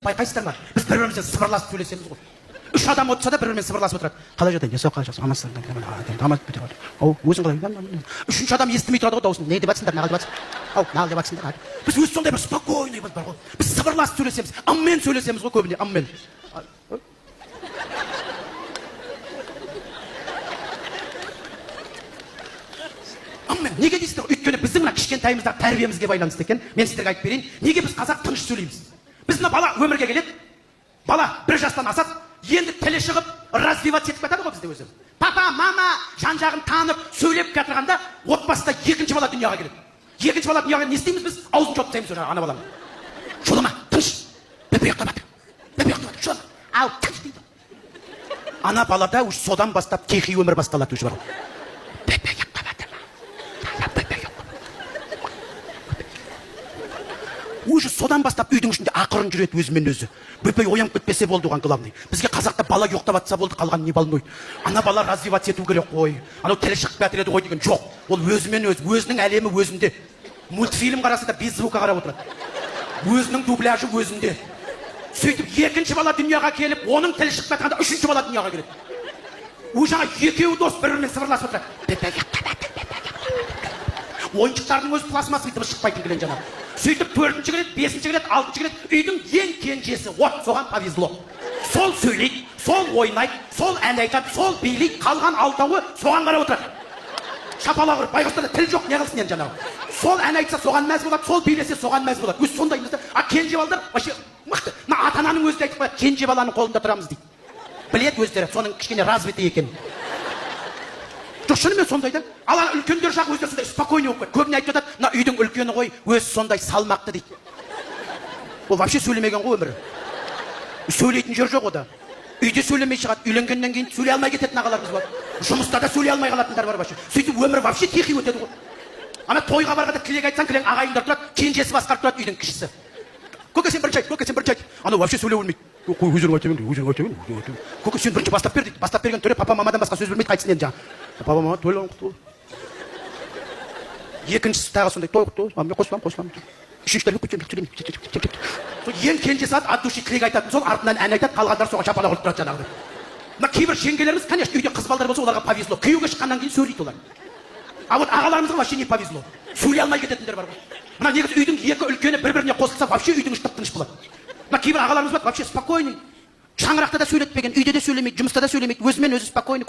байқайсыздар ма? Біз бір-бірімізбен сыбырласып сөйлесеміз ғой. 3 адам отырса да бір-бірімен сыбырласып отырады. Қалай жатайын? Жасау қалай жасау? Амансың ба? Тамақ бітіп отыр. Ау, өзің қалай? Үшінші адам естімей тұрады ғой дауысын. Не деп жатсыңдар? Неғыл деп жатсың? Ау, неғыл деп жатсыңдар? Біз өз сондай бір спокойныйбыз бар ғой. Біз сыбырласып сөйлесеміз. Аммен сөйлесеміз ғой көбіне, аммен. Аммен. Неге дейсіздер? Өйткені біздің мына кішкентайымыздағы тәрбиемізге байланысты екен. Мен сіздерге айтып берейін. Неге біз қазақ тыныш сөйлейміз? Біз мына бала өмірге келеді. Бала 1 жастан асады. Енді тілі шығып, развиваться етіп кетеді ғой бізде өзі. Папа, мама жан-жағын танып, сөйлеп кетірганда, отбасыда екінші бала дүнияға келеді. Екінші бала дүнияға не істейміз біз? Аузын жауып тастаймыз ана баланы. Шулама, тыныш. Бөпек қабаты. Бөпек қабаты. Шулама. Ал, тыныш дейді. Ана балада уж содан бастап тихий өмір басталады уже бар. Бөпек қабаты. Уже содан бастап үйдің ішінде ақырын жүреді өзімен өзі. Бөпей оянып кетпесе болды оған главный. Бізге қазақта бала жоқтап атса болды, қалған не больной. Ана бала развиваться ету керек қой. Анау тілі шығып кетіреді ғой деген жоқ. Ол өзімен өзі, өзінің әлемі өзінде. Мультфильм қараса да без звука қарап отырады. Өзінің дубляжы өзінде. Сөйтіп екінші бала дүнияға келіп, оның тілі шығып кетканда үшінші бала дүнияға келеді. Уже екеуі дос бір-бірімен сыбырласып отырады. Ойыншықтардың өзі пластмасс дыбыс шықпайтын келген жаңағы. Сөйтіп 4-ші келеді, 5-ші келеді, 6-ші келеді. Үйдің ең кенжесі, вот соған повезло. Сол сөйлейді, сол ойнайды, сол ән айтады, сол билейді, қалған алтауы соған қарап отырады. Шапалақ ұрып, байғұстарда тіл жоқ, не қылсын енді жаңағы. Сол ән айтса соған мәз болады, сол билесе соған мәз болады. Өз сондай емес. А кенже балдар вообще мықты. Мына ата-ананың өзі де айтып қояды, кенже баланың қолында тұрамыз дейді. Біледі өздері, соның кішкене развитый екен. Жоқ, шынымен сондай да. Ал үлкендер жағы өздері сондай спокойный болып кетті. Көбіне айтып жатады, мына үйдің үлкені ғой, өзі сондай салмақты дейді. Ол вообще сөйлемеген ғой өмірі. Сөйлейтін жер жоқ ода. Үйде сөйлемей шығады, үйленгеннен кейін сөйлей алмай кететін ағаларымыз бар. Жұмыста да сөйлей алмай қалатындар бар вообще. Сөйтіп өмірі вообще тихий өтеді ғой. Ана тойға барғанда тілек айтсаң, кілең ағайындар тұрады, кенжесі басқарып тұрады үйдің кішісі. Көке сен бірінші айт, көке сен бірінші айт. Ана вообще сөйлей білмейді. Қой өзің айта бер, өзің айта бер. Көке сен бірінші бастап бер дейді. Бастап берген төре папа мамадан басқа сөз білмейді, қайтсын енді жаңа. Папа мама тойлан құтыл. Екіншісі тағы сондай той құтыл. Мен қосыламын. Үшіншілерге көтерейін. Ең кенжесі от души тілек айтатын сол, артынан ән айтады, қалғандар соған шапалақ ұрып тұрады жаңағыдай. Мына кейбір жеңгелеріміз, конечно, үйде қыз балдар болса, оларға повезло. Күйеуге шыққаннан кейін сөйлейді олар. А вот ағаларымызға вообще не повезло. Сөйлей алмай кететіндер бар ғой. Мына негізі үйдің екі үлкені бір-біріне қосылса, вообще үйдің іші тып-тыныш болады. Мына кейбір ағаларымыз бар, вообще спокойный. Шаңырақта да сөйлетпеген, үйде де сөйлемейді, жұмыста да сөйлемейді, өзімен өзі спокойный.